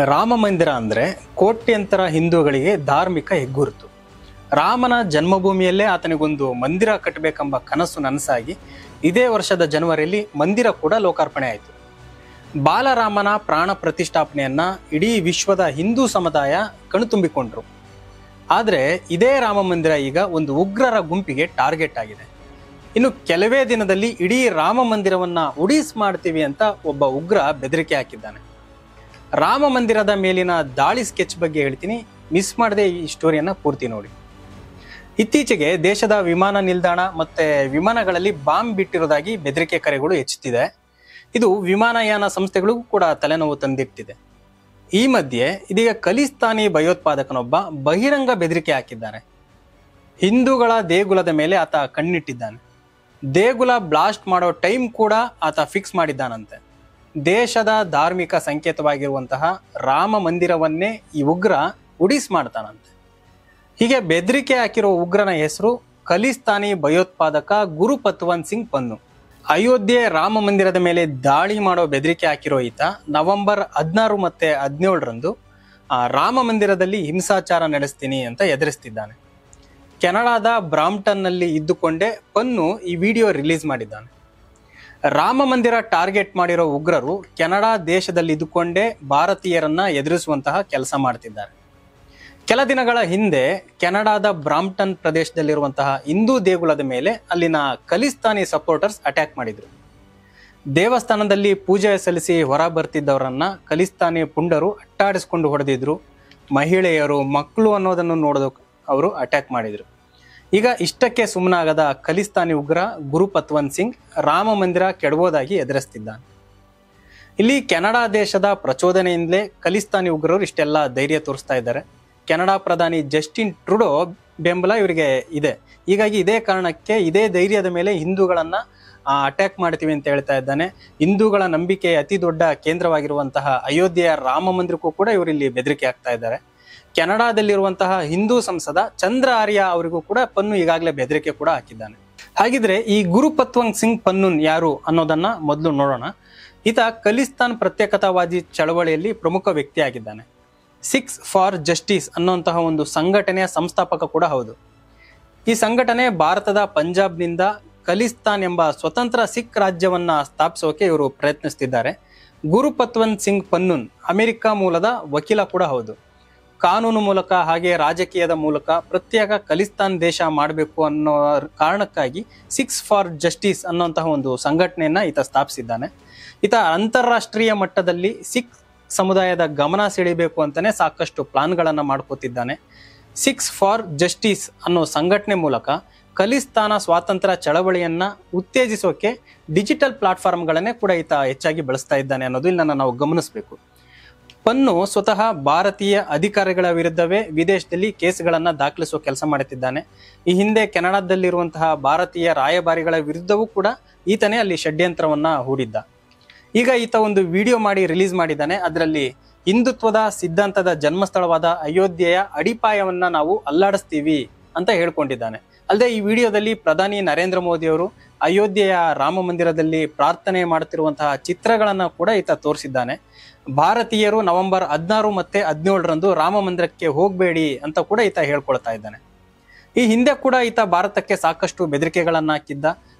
ರಾಮ ಮಂದಿರ ಅಂದರೆ ಕೋಟ್ಯಂತರ ಹಿಂದೂಗಳಿಗೆ ಧಾರ್ಮಿಕ ಹೆಗ್ಗುರುತು. ರಾಮನ ಜನ್ಮಭೂಮಿಯಲ್ಲೇ ಆತನಿಗೊಂದು ಮಂದಿರ ಕಟ್ಟಬೇಕೆಂಬ ಕನಸು ನನಸಾಗಿ ಇದೇ ವರ್ಷದ ಜನವರಿಯಲ್ಲಿ ಮಂದಿರ ಕೂಡ ಲೋಕಾರ್ಪಣೆ ಆಯಿತು. ಬಾಲರಾಮನ ಪ್ರಾಣ ಪ್ರತಿಷ್ಠಾಪನೆಯನ್ನ ಇಡೀ ವಿಶ್ವದ ಹಿಂದೂ ಸಮುದಾಯ ಕಣ್ತುಂಬಿಕೊಂಡ್ರು. ಆದರೆ ಇದೇ ರಾಮ ಮಂದಿರ ಈಗ ಒಂದು ಉಗ್ರರ ಗುಂಪಿಗೆ ಟಾರ್ಗೆಟ್ ಆಗಿದೆ. ಇನ್ನು ಕೆಲವೇ ದಿನದಲ್ಲಿ ಇಡೀ ರಾಮ ಮಂದಿರವನ್ನ ಉಡೀಸ್ ಮಾಡ್ತೀವಿ ಅಂತ ಒಬ್ಬ ಉಗ್ರ ಬೆದರಿಕೆ ಹಾಕಿದ್ದಾನೆ. ರಾಮ ಮಂದಿರದ ಮೇಲಿನ ದಾಳಿ ಸ್ಕೆಚ್ ಬಗ್ಗೆ ಹೇಳ್ತೀನಿ, ಮಿಸ್ ಮಾಡದೆ ಈ ಸ್ಟೋರಿಯನ್ನ ಪೂರ್ತಿ ನೋಡಿ. ಇತ್ತೀಚೆಗೆ ದೇಶದ ವಿಮಾನ ನಿಲ್ದಾಣ ಮತ್ತೆ ವಿಮಾನಗಳಲ್ಲಿ ಬಾಂಬ್ ಬಿಟ್ಟಿರೋದಾಗಿ ಬೆದರಿಕೆ ಕರೆಗಳು ಹೆಚ್ಚುತ್ತಿದೆ. ಇದು ವಿಮಾನಯಾನ ಸಂಸ್ಥೆಗಳಿಗೂ ಕೂಡ ತಲೆನೋವು ತಂದಿಟ್ಟಿದೆ. ಈ ಮಧ್ಯೆ ಇದೀಗ ಖಲಿಸ್ತಾನಿ ಭಯೋತ್ಪಾದಕನೊಬ್ಬ ಬಹಿರಂಗ ಬೆದರಿಕೆ ಹಾಕಿದ್ದಾನೆ. ಹಿಂದೂಗಳ ದೇಗುಲದ ಮೇಲೆ ಆತ ಕಣ್ಣಿಟ್ಟಿದ್ದಾನೆ. ದೇಗುಲ ಬ್ಲಾಸ್ಟ್ ಮಾಡೋ ಟೈಮ್ ಕೂಡ ಆತ ಫಿಕ್ಸ್ ಮಾಡಿದ್ದಾನಂತೆ. ದೇಶದ ಧಾರ್ಮಿಕ ಸಂಕೇತವಾಗಿರುವಂತಹ ರಾಮ ಮಂದಿರವನ್ನೇ ಈ ಉಗ್ರ ಉಡೀಸ್ ಮಾಡ್ತಾನಂತೆ. ಹೀಗೆ ಬೆದರಿಕೆ ಹಾಕಿರೋ ಉಗ್ರನ ಹೆಸರು ಖಲಿಸ್ತಾನಿ ಭಯೋತ್ಪಾದಕ ಗುರುಪತ್ವಂತ್ ಸಿಂಗ್ ಪನ್ನು. ಅಯೋಧ್ಯೆ ರಾಮ ಮಂದಿರದ ಮೇಲೆ ದಾಳಿ ಮಾಡೋ ಬೆದರಿಕೆ ಹಾಕಿರೋ ಈತ ನವೆಂಬರ್ 16 ಮತ್ತೆ 17ರಂದು ರಾಮ ಮಂದಿರದಲ್ಲಿ ಹಿಂಸಾಚಾರ ನಡೆಸ್ತೀನಿ ಅಂತ ಎದುರಿಸ್ತಿದ್ದಾನೆ. ಕೆನಡಾದ ಬ್ರಾಂಪ್ಟನ್ನಲ್ಲಿ ಇದ್ದುಕೊಂಡೇ ಪನ್ನು ಈ ವಿಡಿಯೋ ರಿಲೀಸ್ ಮಾಡಿದ್ದಾನೆ. ರಾಮ ಮಂದಿರ ಟಾರ್ಗೆಟ್ ಮಾಡಿರೋ ಉಗ್ರರು ಕೆನಡಾ ದೇಶದಲ್ಲಿ ಇದ್ದುಕೊಂಡೇ ಭಾರತೀಯರನ್ನ ಎದುರಿಸುವಂತಹ ಕೆಲಸ ಮಾಡ್ತಿದ್ದಾರೆ. ಕೆಲ ದಿನಗಳ ಹಿಂದೆ ಕೆನಡಾದ ಬ್ರಾಂಪ್ಟನ್ ಪ್ರದೇಶದಲ್ಲಿರುವಂತಹ ಹಿಂದೂ ದೇಗುಲದ ಮೇಲೆ ಅಲ್ಲಿನ ಖಲಿಸ್ತಾನಿ ಸಪೋರ್ಟರ್ಸ್ ಅಟ್ಯಾಕ್ ಮಾಡಿದ್ರು. ದೇವಸ್ಥಾನದಲ್ಲಿ ಪೂಜೆ ಸಲ್ಲಿಸಿ ಹೊರ ಬರ್ತಿದ್ದವರನ್ನ ಖಲಿಸ್ತಾನಿ ಪುಂಡರು ಅಟ್ಟಾಡಿಸ್ಕೊಂಡು ಹೊಡೆದಿದ್ರು. ಮಹಿಳೆಯರು, ಮಕ್ಕಳು ಅನ್ನೋದನ್ನು ನೋಡೋದಕ್ಕೆ ಅವರು ಅಟ್ಯಾಕ್ ಮಾಡಿದ್ರು. ಈಗ ಇಷ್ಟಕ್ಕೆ ಸುಮ್ಮನಾಗದ ಖಲಿಸ್ತಾನಿ ಉಗ್ರ ಗುರುಪತ್ವಂತ್ ಸಿಂಗ್ ರಾಮ ಮಂದಿರ ಕೆಡವೋದಾಗಿ ಎದುರಿಸ್ತಿದ್ದಾನೆ. ಇಲ್ಲಿ ಕೆನಡಾ ದೇಶದ ಪ್ರಚೋದನೆಯಿಂದಲೇ ಖಲಿಸ್ತಾನಿ ಉಗ್ರರು ಇಷ್ಟೆಲ್ಲ ಧೈರ್ಯ ತೋರಿಸ್ತಾ ಇದ್ದಾರೆ. ಕೆನಡಾ ಪ್ರಧಾನಿ ಜಸ್ಟಿನ್ ಟ್ರುಡೋ ಬೆಂಬಲ ಇವರಿಗೆ ಇದೆ. ಹೀಗಾಗಿ ಇದೇ ಕಾರಣಕ್ಕೆ ಇದೇ ಧೈರ್ಯದ ಮೇಲೆ ಹಿಂದೂಗಳನ್ನ ಅಟ್ಯಾಕ್ ಮಾಡ್ತೀವಿ ಅಂತ ಹೇಳ್ತಾ ಇದ್ದಾನೆ. ಹಿಂದೂಗಳ ನಂಬಿಕೆ ಅತಿ ದೊಡ್ಡ ಕೇಂದ್ರವಾಗಿರುವಂತಹ ಅಯೋಧ್ಯೆಯ ರಾಮ ಮಂದಿರಕ್ಕೂ ಕೂಡ ಇವರಿಲ್ಲಿ ಬೆದರಿಕೆ ಆಗ್ತಾ ಇದ್ದಾರೆ. ಕೆನಡಾದಲ್ಲಿರುವಂತಹ ಹಿಂದೂ ಸಂಸದ ಚಂದ್ರ ಆರ್ಯ ಅವರಿಗೂ ಕೂಡ ಪನ್ನು ಈಗಾಗಲೇ ಬೆದರಿಕೆ ಕೂಡ ಹಾಕಿದ್ದಾನೆ. ಹಾಗಿದ್ರೆ ಈ ಗುರುಪತ್ವಂತ್ ಸಿಂಗ್ ಪನ್ನೂನ್ ಯಾರು ಅನ್ನೋದನ್ನ ಮೊದಲು ನೋಡೋಣ. ಈತ ಖಲಿಸ್ತಾನ್ ಪ್ರತ್ಯೇಕತಾವಾದಿ ಚಳವಳಿಯಲ್ಲಿ ಪ್ರಮುಖ ವ್ಯಕ್ತಿಯಾಗಿದ್ದಾನೆ. ಸಿಖ್ಸ್ ಫಾರ್ ಜಸ್ಟಿಸ್ ಅನ್ನುವಂತಹ ಒಂದು ಸಂಘಟನೆಯ ಸಂಸ್ಥಾಪಕ ಕೂಡ ಹೌದು. ಈ ಸಂಘಟನೆ ಭಾರತದ ಪಂಜಾಬ್ನಿಂದ ಖಲಿಸ್ತಾನ್ ಎಂಬ ಸ್ವತಂತ್ರ ಸಿಖ್ ರಾಜ್ಯವನ್ನ ಸ್ಥಾಪಿಸೋಕೆ ಇವರು ಪ್ರಯತ್ನಿಸ್ತಿದ್ದಾರೆ. ಗುರುಪತ್ವಂತ್ ಸಿಂಗ್ ಪನ್ನೂನ್ ಅಮೆರಿಕ ಮೂಲದ ವಕೀಲ ಕೂಡ ಹೌದು. ಕಾನೂನು ಮೂಲಕ ಹಾಗೆ ರಾಜಕೀಯದ ಮೂಲಕ ಪ್ರತ್ಯೇಕ ಖಲಿಸ್ತಾನ್ ದೇಶ ಮಾಡಬೇಕು ಅನ್ನೋ ಕಾರಣಕ್ಕಾಗಿ ಸಿಖ್ಸ್ ಫಾರ್ ಜಸ್ಟಿಸ್ ಅನ್ನುವಂತಹ ಒಂದು ಸಂಘಟನೆಯನ್ನ ಈತ ಸ್ಥಾಪಿಸಿದ್ದಾನೆ. ಈತ ಅಂತಾರಾಷ್ಟ್ರೀಯ ಮಟ್ಟದಲ್ಲಿ ಸಿಖ್ ಸಮುದಾಯದ ಗಮನ ಸೆಳೆಯಬೇಕು ಅಂತಾನೆ ಸಾಕಷ್ಟು ಪ್ಲಾನ್ಗಳನ್ನ ಮಾಡ್ಕೋತಿದ್ದಾನೆ. ಸಿಖ್ಸ್ ಫಾರ್ ಜಸ್ಟಿಸ್ ಅನ್ನೋ ಸಂಘಟನೆ ಮೂಲಕ ಖಲಿಸ್ತಾನ ಸ್ವಾತಂತ್ರ್ಯ ಚಳವಳಿಯನ್ನ ಉತ್ತೇಜಿಸೋಕೆ ಡಿಜಿಟಲ್ ಪ್ಲಾಟ್ಫಾರ್ಮ್ಗಳನ್ನೇ ಕೂಡ ಈತ ಹೆಚ್ಚಾಗಿ ಬಳಸ್ತಾ ಇದ್ದಾನೆ ಅನ್ನೋದು ಇಲ್ಲನ್ನ ನಾವು ಗಮನಿಸಬೇಕು. ಪನ್ನು ಸ್ವತಃ ಭಾರತೀಯ ಅಧಿಕಾರಿಗಳ ವಿರುದ್ಧವೇ ವಿದೇಶದಲ್ಲಿ ಕೇಸ್ಗಳನ್ನ ದಾಖಲಿಸುವ ಕೆಲಸ ಮಾಡುತ್ತಿದ್ದಾನೆ. ಈ ಹಿಂದೆ ಕೆನಡಾದಲ್ಲಿರುವಂತಹ ಭಾರತೀಯ ರಾಯಭಾರಿಗಳ ವಿರುದ್ಧವೂ ಕೂಡ ಈತನೇ ಅಲ್ಲಿ ಷಡ್ಯಂತ್ರವನ್ನ ಹೂಡಿದ್ದ. ಈಗ ಈತ ಒಂದು ವಿಡಿಯೋ ಮಾಡಿ ರಿಲೀಸ್ ಮಾಡಿದ್ದಾನೆ. ಅದರಲ್ಲಿ ಹಿಂದುತ್ವದ ಸಿದ್ಧಾಂತದ ಜನ್ಮಸ್ಥಳವಾದ ಅಯೋಧ್ಯೆಯ ಅಡಿಪಾಯವನ್ನ ನಾವು ಅಲ್ಲಾಡಿಸ್ತೀವಿ ಅಂತ ಹೇಳ್ಕೊಂಡಿದ್ದಾನೆ. ಅಲ್ಲದೆ ಈ ವಿಡಿಯೋದಲ್ಲಿ ಪ್ರಧಾನಿ ನರೇಂದ್ರ ಮೋದಿ ಅವರು ಅಯೋಧ್ಯೆಯ ರಾಮ ಮಂದಿರದಲ್ಲಿ ಪ್ರಾರ್ಥನೆ ಮಾಡುತ್ತಿರುವಂತಹ ಚಿತ್ರಗಳನ್ನ ಕೂಡ ಈತ ತೋರಿಸಿದ್ದಾನೆ. ಭಾರತೀಯರು ನವೆಂಬರ್ 16 ಮತ್ತೆ 17ರಂದು ರಾಮ ಮಂದಿರಕ್ಕೆ ಹೋಗಬೇಡಿ ಅಂತ ಕೂಡ ಈತ ಹೇಳ್ಕೊಳ್ತಾ ಇದ್ದಾನೆ. ಈ ಹಿಂದೆ ಕೂಡ ಈತ ಭಾರತಕ್ಕೆ ಸಾಕಷ್ಟು ಬೆದರಿಕೆಗಳನ್ನ ಹಾಕಿದ್ದ,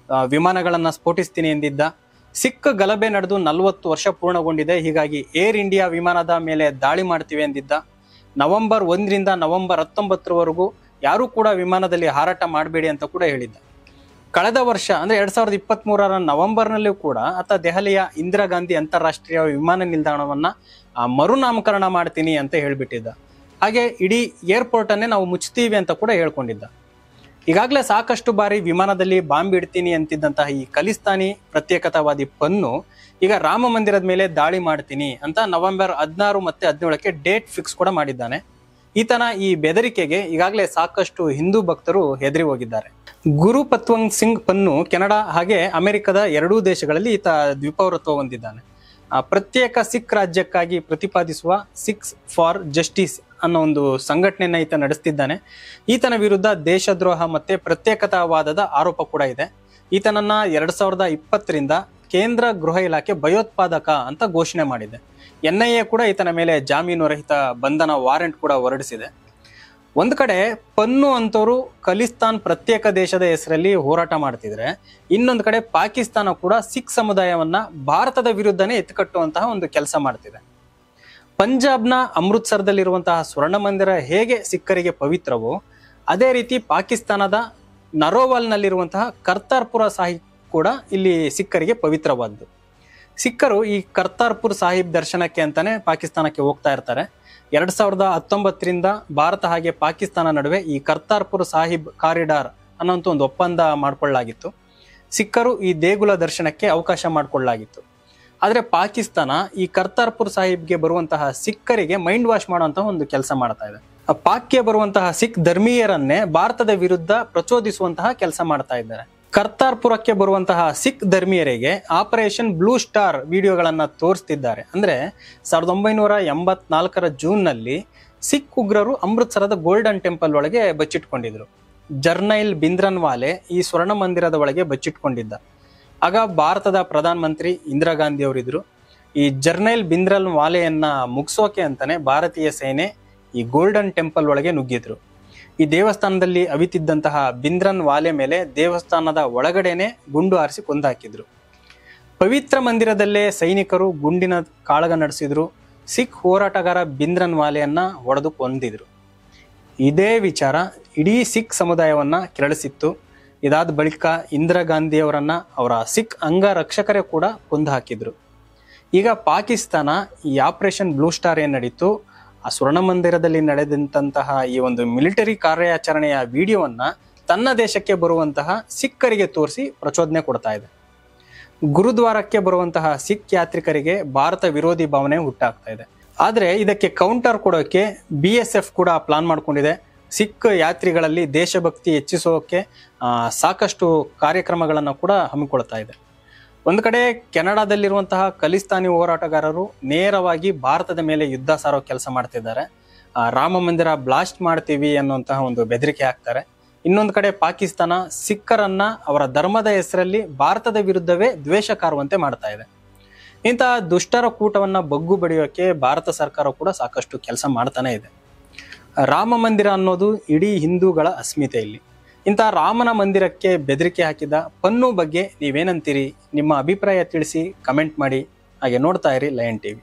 ವಿಮಾನಗಳನ್ನ ಸ್ಫೋಟಿಸ್ತೀನಿ ಎಂದಿದ್ದ. ಸಿಖ್ ಗಲಭೆ ನಡೆದು 40 ವರ್ಷ ಪೂರ್ಣಗೊಂಡಿದೆ, ಹೀಗಾಗಿ ಏರ್ ಇಂಡಿಯಾ ವಿಮಾನದ ಮೇಲೆ ದಾಳಿ ಮಾಡ್ತೀವಿ ಎಂದಿದ್ದ. ನವೆಂಬರ್ 1ರಿಂದ ನವೆಂಬರ್ 19ರವರೆಗೂ ಯಾರೂ ಕೂಡ ವಿಮಾನದಲ್ಲಿ ಹಾರಾಟ ಮಾಡಬೇಡಿ ಅಂತ ಕೂಡ ಹೇಳಿದ್ದ. ಕಳೆದ ವರ್ಷ ಅಂದ್ರೆ 2023ರ ನವೆಂಬರ್ನಲ್ಲೂ ಕೂಡ ಆತ ದೆಹಲಿಯ ಇಂದಿರಾ ಗಾಂಧಿ ಅಂತಾರಾಷ್ಟ್ರೀಯ ವಿಮಾನ ನಿಲ್ದಾಣವನ್ನ ಮರುನಾಮಕರಣ ಮಾಡ್ತೀನಿ ಅಂತ ಹೇಳ್ಬಿಟ್ಟಿದ್ದ. ಹಾಗೆ ಇಡೀ ಏರ್ಪೋರ್ಟ್ ಅನ್ನೇ ನಾವು ಮುಚ್ತೀವಿ ಅಂತ ಕೂಡ ಹೇಳ್ಕೊಂಡಿದ್ದ. ಈಗಾಗಲೇ ಸಾಕಷ್ಟು ಬಾರಿ ವಿಮಾನದಲ್ಲಿ ಬಾಂಬ್ ಇಡ್ತೀನಿ ಅಂತಿದ್ದಂತಹ ಈ ಖಲಿಸ್ತಾನಿ ಪ್ರತ್ಯೇಕತಾವಾದಿ ಪನ್ನು ಈಗ ರಾಮ ಮಂದಿರದ ಮೇಲೆ ದಾಳಿ ಮಾಡ್ತೀನಿ ಅಂತ ನವೆಂಬರ್ 16 ಮತ್ತೆ 17ಕ್ಕೆ ಡೇಟ್ ಫಿಕ್ಸ್ ಕೂಡ ಮಾಡಿದ್ದಾನೆ. ಈತನ ಈ ಬೆದರಿಕೆಗೆ ಈಗಾಗಲೇ ಸಾಕಷ್ಟು ಹಿಂದೂ ಭಕ್ತರು ಹೆದರಿ ಹೋಗಿದ್ದಾರೆ. ಗುರುಪತ್ವಂತ್ ಸಿಂಗ್ ಪನ್ನು ಕೆನಡಾ ಹಾಗೆ ಅಮೆರಿಕದ ಎರಡೂ ದೇಶಗಳಲ್ಲಿ ಈತ ದ್ವಿಪೌರತ್ವ ಹೊಂದಿದ್ದಾನೆ. ಪ್ರತ್ಯೇಕ ಸಿಖ್ ರಾಜ್ಯಕ್ಕಾಗಿ ಪ್ರತಿಪಾದಿಸುವ ಸಿಖ್ಸ್ ಫಾರ್ ಜಸ್ಟಿಸ್ ಅನ್ನೋ ಒಂದು ಸಂಘಟನೆಯನ್ನ ಈತ ನಡೆಸ್ತಿದ್ದಾನೆ. ಈತನ ವಿರುದ್ಧ ದೇಶದ್ರೋಹ ಮತ್ತೆ ಪ್ರತ್ಯೇಕತಾವಾದದ ಆರೋಪ ಕೂಡ ಇದೆ. ಈತನನ್ನ 2020ರಿಂದ ಕೇಂದ್ರ ಗೃಹ ಇಲಾಖೆ ಭಯೋತ್ಪಾದಕ ಅಂತ ಘೋಷಣೆ ಮಾಡಿದೆ. NIA ಕೂಡ ಈತನ ಮೇಲೆ ಜಾಮೀನು ರಹಿತ ಬಂಧನ ವಾರೆಂಟ್ ಕೂಡ ಹೊರಡಿಸಿದೆ. ಒಂದು ಕಡೆ ಪನ್ನು ಅಂತವರು ಖಲಿಸ್ತಾನ್ ಪ್ರತ್ಯೇಕ ದೇಶದ ಹೆಸರಲ್ಲಿ ಹೋರಾಟ ಮಾಡ್ತಿದ್ರೆ, ಇನ್ನೊಂದು ಕಡೆ ಪಾಕಿಸ್ತಾನ ಕೂಡ ಸಿಖ್ ಸಮುದಾಯವನ್ನ ಭಾರತದ ವಿರುದ್ಧನೇ ಎತ್ತುಕಟ್ಟುವಂತಹ ಒಂದು ಕೆಲಸ ಮಾಡ್ತಿದೆ. ಪಂಜಾಬ್ನ ಅಮೃತ್ಸರದಲ್ಲಿರುವಂತಹ ಸ್ವರ್ಣ ಮಂದಿರ ಹೇಗೆ ಸಿಖ್ಖರಿಗೆ ಪವಿತ್ರವೋ, ಅದೇ ರೀತಿ ಪಾಕಿಸ್ತಾನದ ನರೋವಾಲ್ನಲ್ಲಿರುವಂತಹ ಕರ್ತಾರ್ಪುರ ಸಾಹಿಬ್ ಕೂಡ ಇಲ್ಲಿ ಸಿಖ್ಖರಿಗೆ ಪವಿತ್ರವಾದ್ದು. ಸಿಖ್ಖರು ಈ ಕರ್ತಾರ್ಪುರ್ ಸಾಹಿಬ್ ದರ್ಶನಕ್ಕೆ ಅಂತಾನೆ ಪಾಕಿಸ್ತಾನಕ್ಕೆ ಹೋಗ್ತಾ ಇರ್ತಾರೆ. 2019ರಿಂದ ಭಾರತ ಹಾಗೆ ಪಾಕಿಸ್ತಾನ ನಡುವೆ ಈ ಕರ್ತಾರ್ಪುರ್ ಸಾಹಿಬ್ ಕಾರಿಡಾರ್ ಅನ್ನೋಂಥ ಒಂದು ಒಪ್ಪಂದ ಮಾಡಿಕೊಳ್ಳಲಾಗಿತ್ತು. ಸಿಖ್ಖರು ಈ ದೇಗುಲ ದರ್ಶನಕ್ಕೆ ಅವಕಾಶ ಮಾಡಿಕೊಳ್ಳಲಾಗಿತ್ತು. ಆದರೆ ಪಾಕಿಸ್ತಾನ ಈ ಕರ್ತಾರ್ಪುರ್ ಸಾಹಿಬ್ಗೆ ಬರುವಂತಹ ಸಿಖ್ಖರಿಗೆ ಮೈಂಡ್ ವಾಶ್ ಮಾಡುವಂತಹ ಒಂದು ಕೆಲಸ ಮಾಡ್ತಾ ಇದೆ. ಪಾಕ್ಗೆ ಬರುವಂತಹ ಸಿಖ್ ಧರ್ಮೀಯರನ್ನೇ ಭಾರತದ ವಿರುದ್ಧ ಪ್ರಚೋದಿಸುವಂತಹ ಕೆಲಸ ಮಾಡ್ತಾ ಇದ್ದಾರೆ. ಕರ್ತಾರ್ಪುರಕ್ಕೆ ಬರುವಂತಹ ಸಿಖ್ ಧರ್ಮೀಯರಿಗೆ ಆಪರೇಷನ್ ಬ್ಲೂ ಸ್ಟಾರ್ ವಿಡಿಯೋಗಳನ್ನ ತೋರಿಸ್ತಿದ್ದಾರೆ. ಅಂದ್ರೆ 1984ರ ಜೂನ್ನಲ್ಲಿ ಸಿಖ್ ಉಗ್ರರು ಅಮೃತ್ಸರದ ಗೋಲ್ಡನ್ ಟೆಂಪಲ್ ಒಳಗೆ ಬಚ್ಚಿಟ್ಕೊಂಡಿದ್ರು. ಜರ್ನೈಲ್ ಭಿಂದ್ರನ್ವಾಲೆ ಈ ಸ್ವರ್ಣ ಮಂದಿರದ ಒಳಗೆ ಬಚ್ಚಿಟ್ಕೊಂಡಿದ್ದ. ಆಗ ಭಾರತದ ಪ್ರಧಾನ ಮಂತ್ರಿ ಇಂದಿರಾ ಗಾಂಧಿ ಅವರಿದ್ರು. ಈ ಜರ್ನೈಲ್ ಭಿಂದ್ರನ್ವಾಲೆಯನ್ನ ಮುಗಿಸೋಕೆ ಅಂತಾನೆ ಭಾರತೀಯ ಸೇನೆ ಈ ಗೋಲ್ಡನ್ ಟೆಂಪಲ್ ಒಳಗೆ ನುಗ್ಗಿದ್ರು. ಈ ದೇವಸ್ಥಾನದಲ್ಲಿ ಅವಿತಿದ್ದಂತಹ ಭಿಂದ್ರನ್ವಾಲೆ ಮೇಲೆ ದೇವಸ್ಥಾನದ ಒಳಗಡೆನೆ ಗುಂಡು ಹಾರಿಸಿ ಕೊಂದಾಕಿದ್ರು. ಪವಿತ್ರ ಮಂದಿರದಲ್ಲೇ ಸೈನಿಕರು ಗುಂಡಿನ ಕಾಳಗ ನಡೆಸಿದ್ರು. ಸಿಖ್ ಹೋರಾಟಗಾರ ಭಿಂದ್ರನ್ವಾಲೆಯನ್ನ ಹೊಡೆದು ಕೊಂದಿದ್ರು. ಇದೇ ವಿಚಾರ ಇಡೀ ಸಿಖ್ ಸಮುದಾಯವನ್ನ ಕೆರಳಿಸಿತ್ತು. ಇದಾದ ಬಳಿಕ ಇಂದಿರಾ ಗಾಂಧಿ ಅವರನ್ನ ಅವರ ಸಿಖ್ ಅಂಗರಕ್ಷಕರೇ ಕೂಡ ಕೊಂದು ಹಾಕಿದ್ರು. ಈಗ ಪಾಕಿಸ್ತಾನ ಈ ಆಪರೇಷನ್ ಬ್ಲೂ ಸ್ಟಾರ್ ಏನ್ ನಡೀತು, ಆ ಸ್ವರ್ಣ ಮಂದಿರದಲ್ಲಿ ನಡೆದಂತಹ ಈ ಒಂದು ಮಿಲಿಟರಿ ಕಾರ್ಯಾಚರಣೆಯ ವಿಡಿಯೋವನ್ನ ತನ್ನ ದೇಶಕ್ಕೆ ಬರುವಂತಹ ಸಿಖ್ಖರಿಗೆ ತೋರಿಸಿ ಪ್ರಚೋದನೆ ಕೊಡ್ತಾ ಇದೆ. ಗುರುದ್ವಾರಕ್ಕೆ ಬರುವಂತಹ ಸಿಖ್ ಯಾತ್ರಿಕರಿಗೆ ಭಾರತ ವಿರೋಧಿ ಭಾವನೆ ಹುಟ್ಟಾಗ್ತಾ ಇದೆ. ಆದ್ರೆ ಇದಕ್ಕೆ ಕೌಂಟರ್ ಕೊಡೋಕೆ BSF ಕೂಡ ಪ್ಲಾನ್ ಮಾಡ್ಕೊಂಡಿದೆ. ಸಿಖ್ ಯಾತ್ರಿಗಳಲ್ಲಿ ದೇಶಭಕ್ತಿ ಹೆಚ್ಚಿಸೋಕೆ ಸಾಕಷ್ಟು ಕಾರ್ಯಕ್ರಮಗಳನ್ನು ಕೂಡ ಹಮ್ಮಿಕೊಳ್ತಾ ಇದೆ. ಒಂದು ಕಡೆ ಕೆನಡಾದಲ್ಲಿರುವಂತಹ ಖಲಿಸ್ತಾನಿ ಹೋರಾಟಗಾರರು ನೇರವಾಗಿ ಭಾರತದ ಮೇಲೆ ಯುದ್ಧ ಸಾರೋ ಕೆಲಸ ಮಾಡ್ತಿದ್ದಾರೆ. ರಾಮ ಮಂದಿರ ಬ್ಲಾಸ್ಟ್ ಮಾಡ್ತೀವಿ ಅನ್ನುವಂತಹ ಒಂದು ಬೆದರಿಕೆ ಹಾಕ್ತಾರೆ. ಇನ್ನೊಂದು ಕಡೆ ಪಾಕಿಸ್ತಾನ ಸಿಖ್ಖರನ್ನ ಅವರ ಧರ್ಮದ ಹೆಸರಲ್ಲಿ ಭಾರತದ ವಿರುದ್ಧವೇ ದ್ವೇಷ ಕಾರುವಂತೆ ಮಾಡ್ತಾ ಇದೆ. ಇಂತಹ ದುಷ್ಟರ ಕೂಟವನ್ನ ಬಗ್ಗು ಬಡಿಯೋಕೆ ಭಾರತ ಸರ್ಕಾರ ಕೂಡ ಸಾಕಷ್ಟು ಕೆಲಸ ಮಾಡ್ತಾನೆ ಇದೆ. ರಾಮ ಮಂದಿರ ಅನ್ನೋದು ಇಡೀ ಹಿಂದೂಗಳ ಅಸ್ಮಿತೆ. ಇಲ್ಲಿ ಇಂತಹ ರಾಮನ ಮಂದಿರಕ್ಕೆ ಬೆದರಿಕೆ ಹಾಕಿದ ಪನ್ನು ಬಗ್ಗೆ ನೀವೇನಂತೀರಿ? ನಿಮ್ಮ ಅಭಿಪ್ರಾಯ ತಿಳಿಸಿ, ಕಮೆಂಟ್ ಮಾಡಿ. ಹಾಗೆ ನೋಡ್ತಾ ಇರಿ ಲಯನ್ ಟಿವಿ.